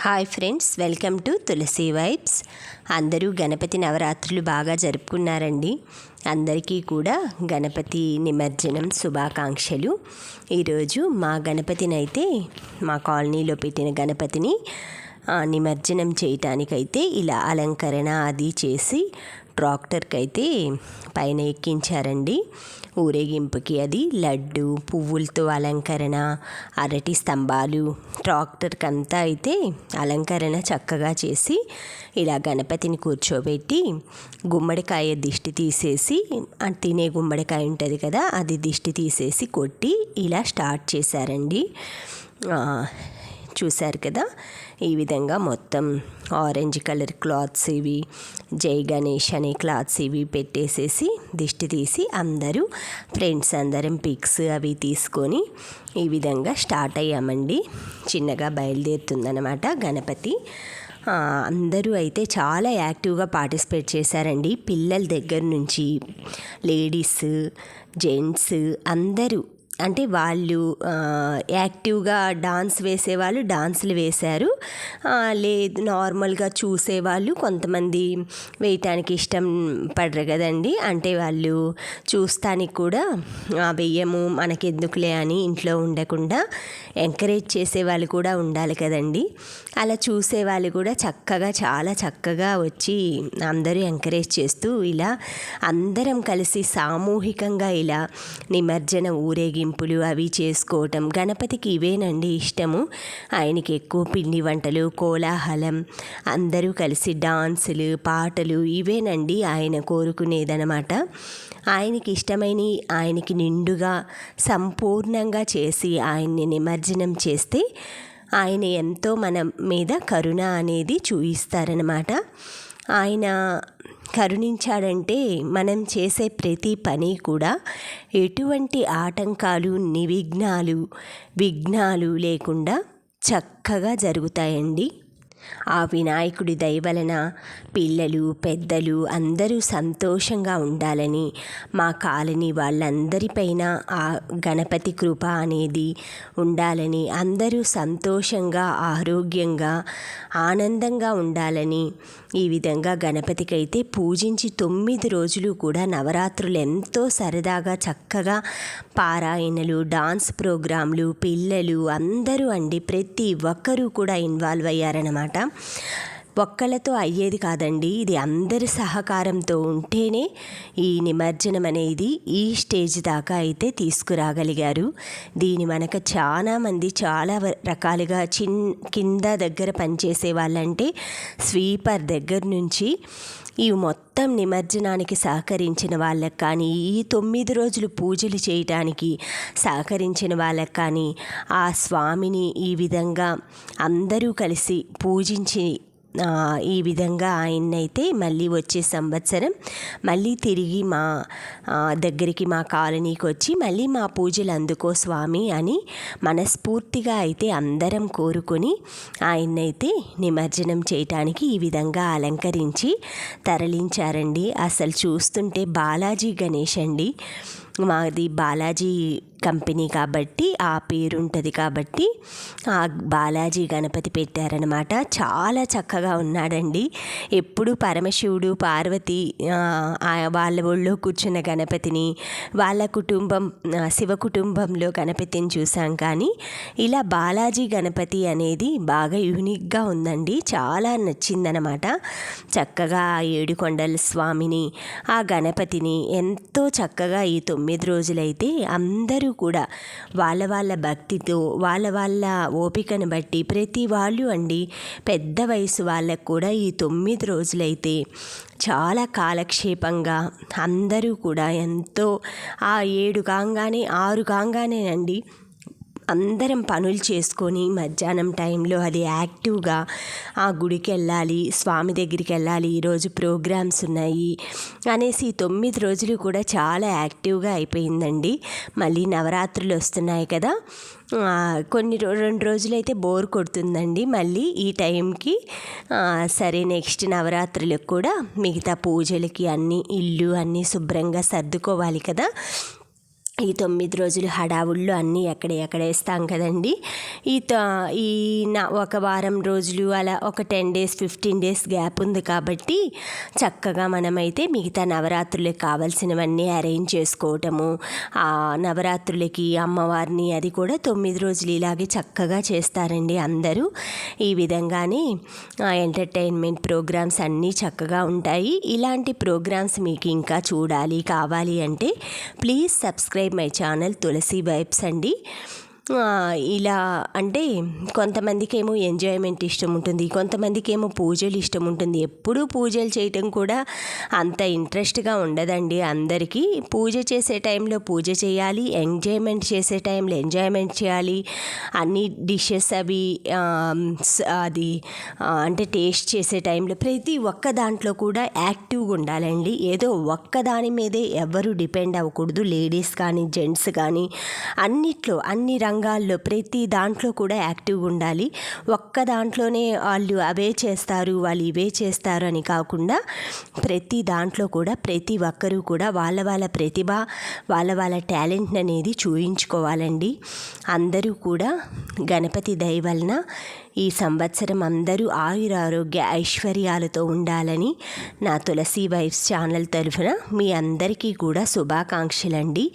Hi friends, welcome to Tulsi vibes. అందరూ గణపతి నవరాత్రులు బాగా జరుపుకున్నారండి. అందరికీ కూడా గణపతి నిమజ్జనం శుభాకాంక్షలు. ఈరోజు మా గణపతినైతే మా కాలనీలో పెట్టిన గణపతిని నిమజ్జనం చేయటానికైతే ఇలా అలంకరణ అది చేసి ట్రాక్టర్కి అయితే పైన ఎక్కించారండి. ఊరేగింపుకి అది లడ్డు పువ్వులతో అలంకరణ, అరటి స్తంభాలు, ట్రాక్టర్కి అంతా అయితే అలంకరణ చక్కగా చేసి ఇలా గణపతిని కూర్చోబెట్టి గుమ్మడికాయ దిష్టి తీసేసి, తినే గుమ్మడికాయ ఉంటుంది కదా, అది దిష్టి తీసేసి కొట్టి ఇలా స్టార్ట్ చేశారండి. చూశారు కదా, ఈ విధంగా మొత్తం ఆరెంజ్ కలర్ క్లాత్స్ ఇవి, జై గణేష్ అనే క్లాత్స్ ఇవి పెట్టేసేసి దిష్టి తీసి అందరూ ఫ్రెండ్స్ అందరం పిక్స్ అవి తీసుకొని ఈ విధంగా స్టార్ట్ అయ్యామండి. చిన్నగా బయలుదేరుతుందన్నమాట గణపతి. అందరూ అయితే చాలా యాక్టివ్గా పార్టిసిపేట్ చేశారండి. పిల్లల దగ్గర నుంచి లేడీస్, జెంట్స్ అందరూ, అంటే వాళ్ళు యాక్టివ్గా డాన్స్ వేసేవాళ్ళు డాన్సులు వేశారు, లేదు నార్మల్గా చూసేవాళ్ళు కొంతమంది వేయటానికి ఇష్టం పడరు కదండి, అంటే వాళ్ళు చూస్తానికి కూడా వెయ్యము మనకెందుకులే అని ఇంట్లో ఉండకుండా ఎంకరేజ్ చేసేవాళ్ళు కూడా ఉండాలి కదండి. అలా చూసేవాళ్ళు కూడా చక్కగా చాలా చక్కగా వచ్చి అందరూ ఎంకరేజ్ చేస్తూ ఇలా అందరం కలిసి సామూహికంగా ఇలా నిమజ్జన ఊరేగింపులు అవి చేసుకోవటం. గణపతికి ఇవేనండి ఇష్టము. ఆయనకి ఎక్కువ పిండి వంటలు, కోలాహలం, అందరూ కలిసి డాన్సులు, పాటలు ఇవేనండి ఆయన కోరుకునేదనమాట. ఆయనకి ఇష్టమైన ఆయనకి నిండుగా సంపూర్ణంగా చేసి ఆయన్ని నిమజ్జనం చేస్తే ఆయన ఎంతో మన మీద కరుణ అనేది చూయిస్తారనమాట. ఆయన కరుణించాడంటే మనం చేసే ప్రతి పని కూడా ఎటువంటి ఆటంకాలు, విఘ్నాలు లేకుండా చక్కగా జరుగుతాయండి. ఆ వినాయకుడి దయ వలన పిల్లలు పెద్దలు అందరూ సంతోషంగా ఉండాలని, మా కాలనీ వాళ్ళందరిపైన ఆ గణపతి కృప అనేది ఉండాలని, అందరూ సంతోషంగా ఆరోగ్యంగా ఆనందంగా ఉండాలని ఈ విధంగా గణపతికైతే పూజించి 9 రోజులు కూడా నవరాత్రులు ఎంతో సరదాగా చక్కగా పారాయణలు, డాన్స్ ప్రోగ్రాంలు, పిల్లలు అందరూ అండి ప్రతి ఒక్కరూ కూడా ఇన్వాల్వ్ అయ్యారన్నమాట. ఒక్కళ్ళతో అయ్యేది కాదండి, ఇది అందరి సహకారంతో ఉంటేనే ఈ నిమజ్జనం అనేది ఈ స్టేజ్ దాకా అయితే తీసుకురాగలిగారు. దీని మనకు చాలామంది చాలా రకాలుగా కింద దగ్గర పనిచేసే వాళ్ళంటే స్వీపర్ దగ్గర నుంచి ఈ మొత్తం నిమజ్జనానికి సహకరించిన వాళ్ళకి కానీ, ఈ 9 రోజులు పూజలు చేయటానికి సహకరించిన వాళ్ళకి కానీ, ఆ స్వామిని ఈ విధంగా అందరూ కలిసి పూజించి ఈ విధంగా ఆయన్నైతే మళ్ళీ వచ్చే సంవత్సరం మళ్ళీ తిరిగి మా దగ్గరికి మా కాలనీకి వచ్చి మళ్ళీ మా పూజలు అందుకో స్వామి అని మనస్ఫూర్తిగా అయితే అందరం కోరుకొని ఆయన్నైతే నిమజ్జనం చేయటానికి ఈ విధంగా అలంకరించి తరలించారండి. అసలు చూస్తుంటే బాలాజీ గణేష్ అండి, మాది బాలాజీ కంపెనీ కాబట్టి ఆ పేరు ఉంటుంది కాబట్టి ఆ బాలాజీ గణపతి పెట్టారనమాట. చాలా చక్కగా ఉన్నాడండి. ఎప్పుడు పరమశివుడు పార్వతి వాళ్ళ ఒళ్ళో కూర్చున్న గణపతిని, వాళ్ళ కుటుంబం శివ కుటుంబంలో గణపతిని చూసాం, కానీ ఇలా బాలాజీ గణపతి అనేది బాగా యూనిక్గా ఉందండి. చాలా నచ్చిందనమాట. చక్కగా ఆ 7 కొండల స్వామిని, ఆ గణపతిని ఎంతో చక్కగా ఈ 9 రోజులైతే అందరూ కూడా వాళ్ళ భక్తితో వాళ్ళ ఓపికను బట్టి ప్రతి వాళ్ళు అండి, పెద్ద వయసు వాళ్ళకు కూడా ఈ 9 రోజులైతే చాలా కాలక్షేపంగా అందరూ కూడా ఎంతో ఆ 7 కాగానే 6 కాగానేనండి అందరం పనులు చేసుకొని మధ్యాహ్నం టైంలో అది యాక్టివ్గా ఆ గుడికి వెళ్ళాలి, స్వామి దగ్గరికి వెళ్ళాలి, ఈరోజు ప్రోగ్రామ్స్ ఉన్నాయి అనేసి 9 రోజులు కూడా చాలా యాక్టివ్గా అయిపోయిందండి. మళ్ళీ నవరాత్రులు వస్తున్నాయి కదా, 2 రోజులైతే బోర్ కొడుతుందండి. మళ్ళీ ఈ టైంకి సరే నెక్స్ట్ నవరాత్రులకు కూడా మిగతా పూజలకి అన్నీ ఇల్లు అన్నీ శుభ్రంగా సర్దుకోవాలి కదా. ఈ 9 రోజులు హడావుళ్ళు అన్నీ ఎక్కడేస్తాం కదండి. ఒక వారం రోజులు అలా ఒక 10 డేస్ 15 డేస్ గ్యాప్ ఉంది కాబట్టి చక్కగా మనమైతే మిగతా నవరాత్రులకు కావాల్సినవన్నీ అరేంజ్ చేసుకోవటము, ఆ నవరాత్రులకి అమ్మవారిని అది కూడా 9 రోజులు ఇలాగే చక్కగా చేస్తారండి అందరూ. ఈ విధంగానే ఎంటర్టైన్మెంట్ ప్రోగ్రామ్స్ అన్నీ చక్కగా ఉంటాయి. ఇలాంటి ప్రోగ్రామ్స్ మీకు ఇంకా చూడాలి కావాలి అంటే please subscribe my channel Tulasi vibes అండి. ఇలా అంటే కొంతమందికి ఏమో ఎంజాయ్మెంట్ ఇష్టం ఉంటుంది, కొంతమందికి ఏమో పూజలు ఇష్టం ఉంటుంది. ఎప్పుడూ పూజలు చేయటం కూడా అంత ఇంట్రెస్ట్గా ఉండదండి అందరికీ. పూజ చేసే టైంలో పూజ చేయాలి, ఎంజాయ్మెంట్ చేసే టైంలో ఎంజాయ్మెంట్ చేయాలి. అన్ని డిషెస్ అవి అంటే టేస్ట్ చేసే టైంలో ప్రతి ఒక్క దాంట్లో కూడా యాక్టివ్గా ఉండాలండి. ఏదో ఒక్క దాని మీదే ఎవరు డిపెండ్ అవ్వకూడదు. లేడీస్ కానీ జెంట్స్ కానీ అన్ని రంగాల్లో ప్రతి దాంట్లో కూడా యాక్టివ్గా ఉండాలి. ఒక్క దాంట్లోనే వాళ్ళు అవే చేస్తారు వాళ్ళు ఇవే చేస్తారు అని కాకుండా ప్రతి దాంట్లో కూడా ప్రతి ఒక్కరూ కూడా వాళ్ళ ప్రతిభ వాళ్ళ టాలెంట్ అనేది చూయించుకోవాలండి. అందరూ కూడా గణపతి దయ వలన ఈ సంవత్సరం అందరూ ఆయురారోగ్య ఐశ్వర్యాలతో ఉండాలని నా తులసి వైబ్స్ ఛానల్ తరఫున మీ అందరికీ కూడా శుభాకాంక్షలండి.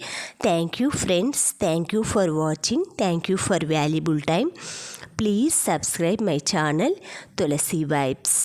Thank you friends, thank you for watching, thank you for valuable time. Please subscribe my channel Tulasi vibes.